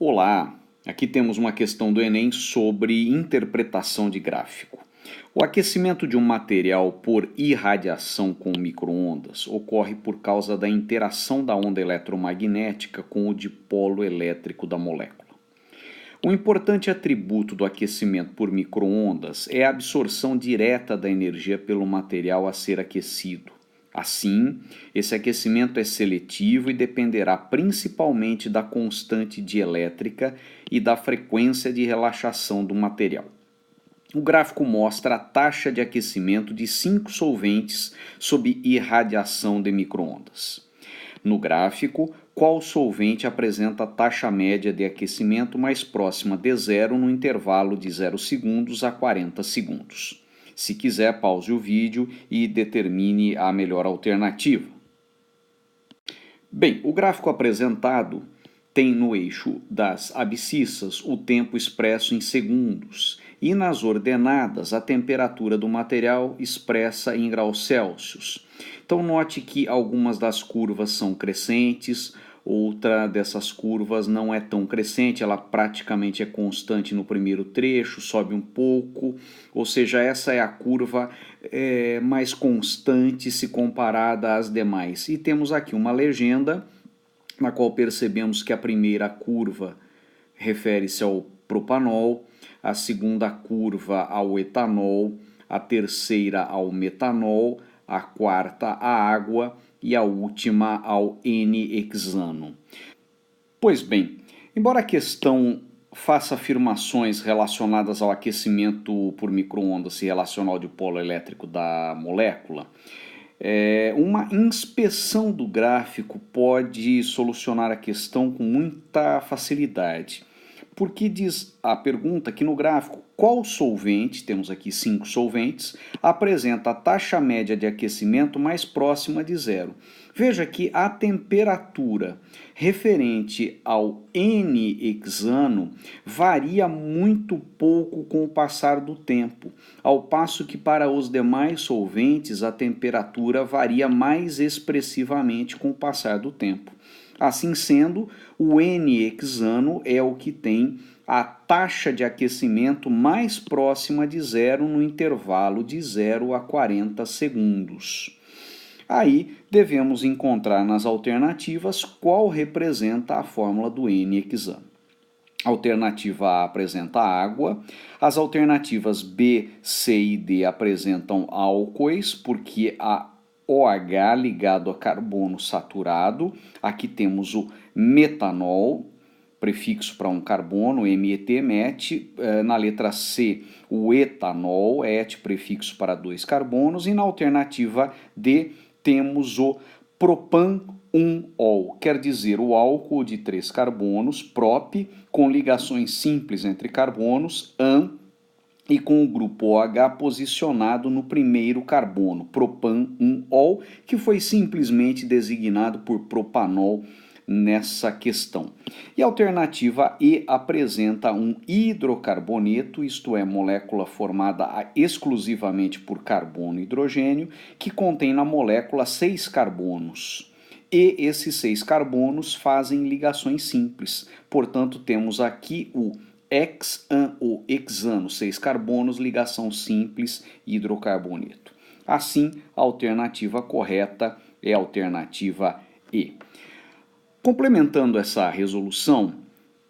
Olá, aqui temos uma questão do Enem sobre interpretação de gráfico. O aquecimento de um material por irradiação com micro-ondas ocorre por causa da interação da onda eletromagnética com o dipolo elétrico da molécula. Um importante atributo do aquecimento por micro-ondas é a absorção direta da energia pelo material a ser aquecido. Assim, esse aquecimento é seletivo e dependerá principalmente da constante dielétrica e da frequência de relaxação do material. O gráfico mostra a taxa de aquecimento de 5 solventes sob irradiação de micro-ondas. No gráfico, qual solvente apresenta a taxa média de aquecimento mais próxima de zero no intervalo de 0 segundos a 40 segundos. Se quiser, pause o vídeo e determine a melhor alternativa. Bem, o gráfico apresentado tem no eixo das abscissas o tempo expresso em segundos e nas ordenadas a temperatura do material expressa em graus Celsius. Então note que algumas das curvas são crescentes, outra dessas curvas não é tão crescente, ela praticamente é constante no primeiro trecho, sobe um pouco, ou seja, essa é a curva mais constante se comparada às demais. E temos aqui uma legenda na qual percebemos que a primeira curva refere-se ao propanol, a segunda curva ao etanol, a terceira ao metanol, a quarta à água e a última ao N-hexano. Pois bem, embora a questão faça afirmações relacionadas ao aquecimento por micro-ondas se relaciona ao dipolo elétrico da molécula, uma inspeção do gráfico pode solucionar a questão com muita facilidade. Porque diz a pergunta que no gráfico qual solvente, temos aqui 5 solventes, apresenta a taxa média de aquecimento mais próxima de zero. Veja que a temperatura referente ao N-hexano varia muito pouco com o passar do tempo, ao passo que para os demais solventes a temperatura varia mais expressivamente com o passar do tempo. Assim sendo, o N-hexano é o que tem a taxa de aquecimento mais próxima de zero no intervalo de 0 a 40 segundos. Aí devemos encontrar nas alternativas qual representa a fórmula do N-hexano. A alternativa A apresenta água, as alternativas B, C e D apresentam álcoois, porque a OH ligado a carbono saturado. Aqui temos o metanol, prefixo para um carbono, MET, MET. Na letra C, o etanol, ET, prefixo para 2 carbonos. E na alternativa D, temos o propan-1-ol, quer dizer, o álcool de 3 carbonos, prop, com ligações simples entre carbonos, an, e com o grupo OH posicionado no primeiro carbono, propan-1-ol, que foi simplesmente designado por propanol nessa questão. E a alternativa E apresenta um hidrocarboneto, isto é, molécula formada exclusivamente por carbono e hidrogênio, que contém na molécula 6 carbonos. E esses 6 carbonos fazem ligações simples. Portanto, temos aqui o hexano, 6 carbonos, ligação simples, hidrocarboneto. Assim, a alternativa correta é a alternativa E. Complementando essa resolução,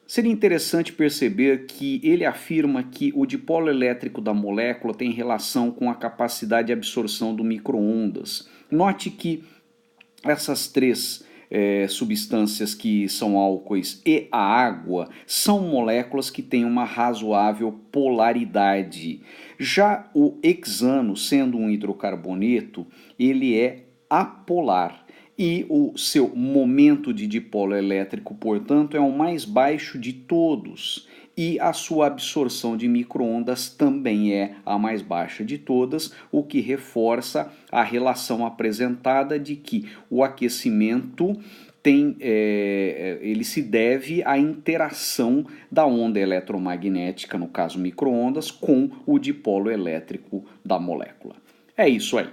seria interessante perceber que ele afirma que o dipolo elétrico da molécula tem relação com a capacidade de absorção do micro-ondas. Note que essas três substâncias que são álcoois e a água são moléculas que têm uma razoável polaridade. Já o hexano, sendo um hidrocarboneto, ele é apolar e o seu momento de dipolo elétrico, portanto, é o mais baixo de todos. E a sua absorção de micro-ondas também é a mais baixa de todas, o que reforça a relação apresentada de que o aquecimento ele se deve à interação da onda eletromagnética, no caso micro-ondas, com o dipolo elétrico da molécula. É isso aí.